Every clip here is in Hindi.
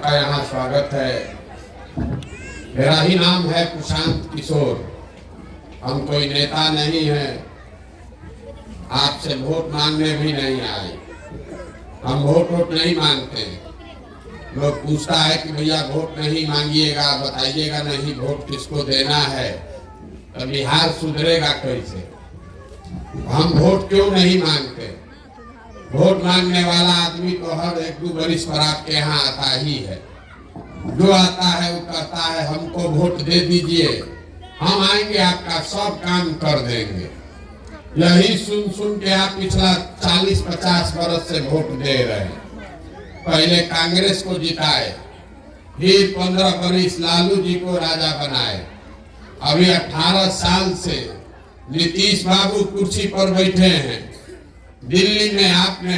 सबका यहाँ स्वागत है। मेरा ही नाम है प्रशांत किशोर। हम कोई नेता नहीं है, आपसे वोट मांगने भी नहीं आए। हम वोट नहीं मांगते। लोग पूछता है कि भैया वोट नहीं मांगिएगा, बताइएगा नहीं वोट किसको देना है, तो बिहार सुधरेगा कैसे। हम वोट क्यों नहीं मांगते? वोट मांगने वाला आदमी तो हर 1-2 वर्ष पर आपके यहाँ आता ही है। जो आता है वो कहता है हमको वोट दे दीजिए, हम आएंगे आपका सब काम कर देंगे। यही सुन सुन के आप पिछला 40-50 वर्ष से वोट दे रहे हैं। पहले कांग्रेस को जिताए, फिर 15 वर्ष लालू जी को राजा बनाए। अभी 18 साल से नीतीश बाबू कुर्सी पर बैठे हैं। दिल्ली में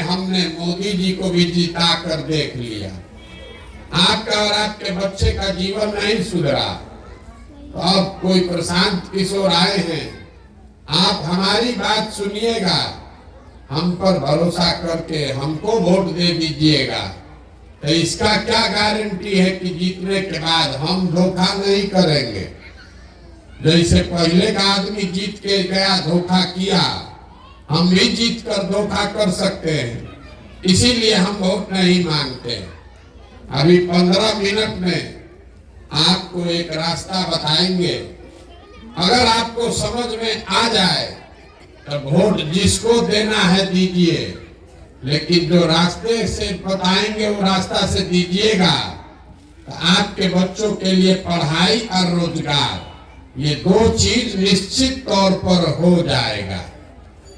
हमने मोदी जी को भी जिता कर देख लिया। आपका और आपके बच्चे का जीवन नहीं सुधरा। तो अब कोई प्रशांत किशोर आए हैं, आप हमारी बात सुनिएगा, हम पर भरोसा करके हमको वोट दे दीजिएगा। तो इसका क्या गारंटी है कि जीतने के बाद हम धोखा नहीं करेंगे। जैसे पहले का आदमी जीत के गया धोखा किया, हम भी जीत कर धोखा कर सकते हैं। इसीलिए हम वोट नहीं मांगते। अभी 15 मिनट में आपको एक रास्ता बताएंगे। अगर आपको समझ में आ जाए तो वोट जिसको देना है दीजिए, लेकिन जो रास्ते से बताएंगे वो रास्ता से दीजिएगा। तो आपके बच्चों के लिए पढ़ाई और रोजगार, ये 2 चीज निश्चित तौर पर हो जाएगा।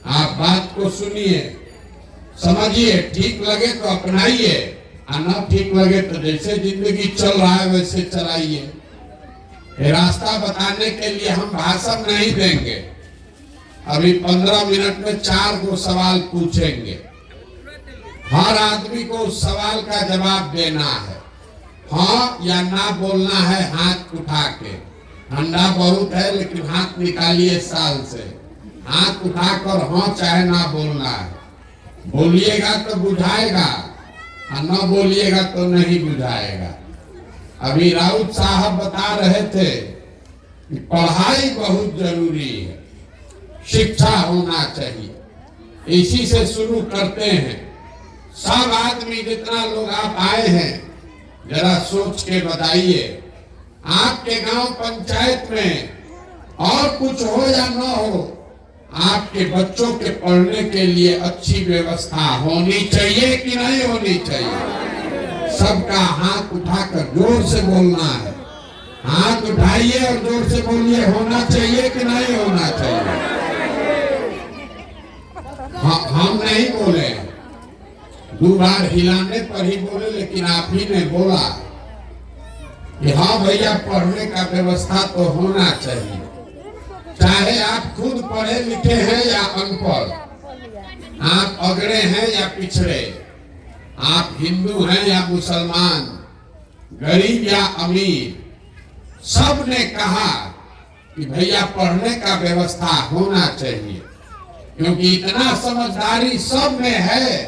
आप बात को सुनिए, समझिए, ठीक लगे तो अपनाइए, और न ठीक लगे तो जैसे जिंदगी चल रहा है वैसे चलाइए। रास्ता बताने के लिए हम भाषण नहीं देंगे। अभी 15 मिनट में 4 सवाल पूछेंगे। हर आदमी को उस सवाल का जवाब देना है। हाँ या ना बोलना है हाथ उठा के। ठंडा बहुत है लेकिन हाथ निकालिए साल से। हाथ उठाकर हाँ चाहे ना बोलना है। बोलिएगा तो बुझाएगा और न बोलिएगा तो नहीं बुझाएगा। अभी राउत साहब बता रहे थे कि पढ़ाई बहुत जरूरी है, शिक्षा होना चाहिए। इसी से शुरू करते हैं। सब आदमी जितना लोग आप आए हैं, जरा सोच के बताइए, आपके गांव पंचायत में और कुछ हो या न हो, आपके बच्चों के पढ़ने के लिए अच्छी व्यवस्था होनी चाहिए कि नहीं होनी चाहिए। सबका हाथ उठाकर जोर से बोलना है। हाथ उठाइए और जोर से बोलिए, होना चाहिए कि नहीं होना चाहिए। हम नहीं बोले, 2 बार हिलाने पर ही बोले, लेकिन आप ही ने बोला कि हाँ भैया पढ़ने का व्यवस्था तो होना चाहिए। चाहे आप खुद पढ़े लिखे हैं या अनपढ़, आप अगड़े हैं या पिछड़े, आप हिंदू हैं या मुसलमान, गरीब या अमीर, सब ने कहा कि भैया पढ़ने का व्यवस्था होना चाहिए। क्योंकि इतना समझदारी सब में है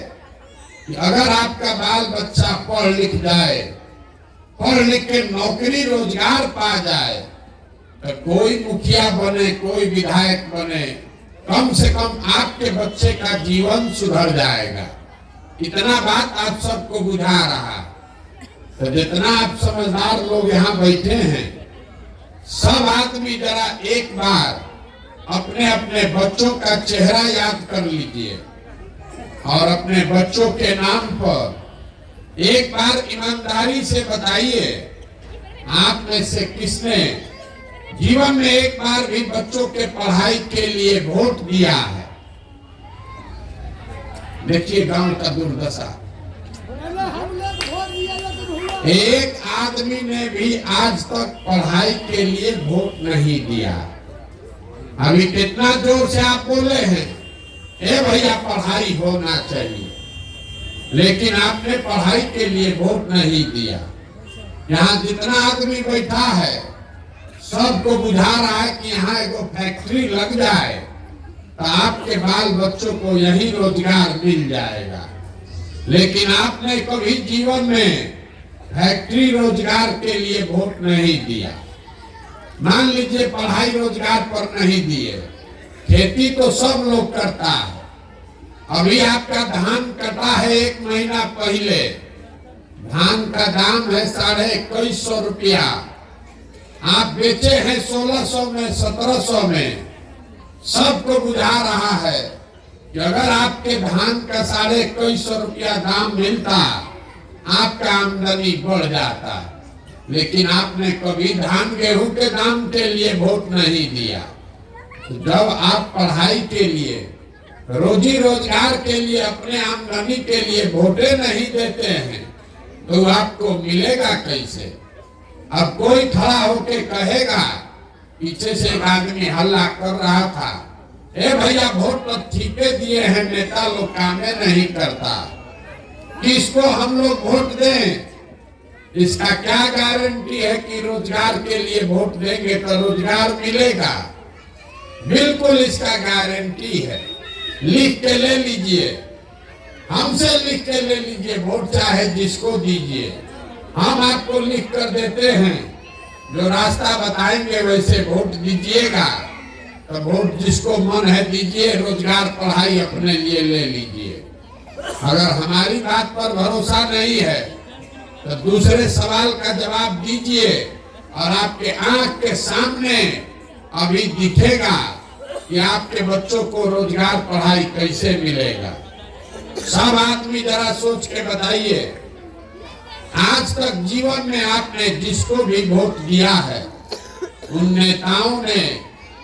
कि अगर आपका बाल बच्चा पढ़ लिख जाए, पढ़ लिख के नौकरी रोजगार पा जाए, तो कोई मुखिया बने, कोई विधायक बने, कम से कम आपके बच्चे का जीवन सुधर जाएगा। इतना बात आप सबको बुझा रहा। तो जितना आप समझदार लोग यहाँ बैठे हैं, सब आदमी जरा एक बार अपने अपने बच्चों का चेहरा याद कर लीजिए और अपने बच्चों के नाम पर एक बार ईमानदारी से बताइए, आप में से किसने जीवन में एक बार भी बच्चों के पढ़ाई के लिए वोट दिया है। देखिए गांव का दुर्दशा। एक आदमी ने भी आज तक पढ़ाई के लिए वोट नहीं दिया। अभी कितना जोर से आप बोले हैं, ए भैया पढ़ाई होना चाहिए, लेकिन आपने पढ़ाई के लिए वोट नहीं दिया। यहाँ जितना आदमी बैठा है सबको बुझा रहा है कि यहाँ एगो फैक्ट्री लग जाए तो आपके बाल बच्चों को यही रोजगार मिल जाएगा। लेकिन आपने कभी जीवन में फैक्ट्री रोजगार के लिए वोट नहीं दिया, मान लीजिए पढ़ाई रोजगार पर नहीं दिए, खेती तो सब लोग करता है। अभी आपका धान कटा है 1 महीना पहले, धान का दाम है 2150 रुपया, आप बेचे हैं 1600 में 1700 में। सबको बुझा रहा है कि अगर आपके धान का 2150 रुपया दाम मिलता, आपका आमदनी बढ़ जाता, लेकिन आपने कभी धान गेहूं के दाम के लिए वोट नहीं दिया। जब आप पढ़ाई के लिए, रोजी रोजगार के लिए, अपने आमदनी के लिए वोटे नहीं देते हैं तो आपको मिलेगा कैसे? अब कोई खड़ा होके कहेगा, पीछे से एक आदमी हल्ला कर रहा था, ए भैया वोट तो ठीके दिए हैं, नेता लोग कामे नहीं करता, किसको हम लोग वोट दें? इसका क्या गारंटी है कि रोजगार के लिए वोट देंगे तो रोजगार मिलेगा? बिल्कुल इसका गारंटी है। लिख के ले लीजिए, हमसे लिख के ले लीजिए, वोट चाहे जिसको दीजिए, हम आपको लिख कर देते हैं, जो रास्ता बताएंगे वैसे वोट दीजिएगा। तो वोट जिसको मन है दीजिए, रोजगार पढ़ाई अपने लिए ले लीजिए। अगर हमारी बात पर भरोसा नहीं है तो दूसरे सवाल का जवाब दीजिए, और आपके आंख के सामने अभी दिखेगा कि आपके बच्चों को रोजगार पढ़ाई कैसे मिलेगा। सब आदमी जरा सोच के बताइए, आज तक जीवन में आपने जिसको भी वोट दिया है, उन नेताओं ने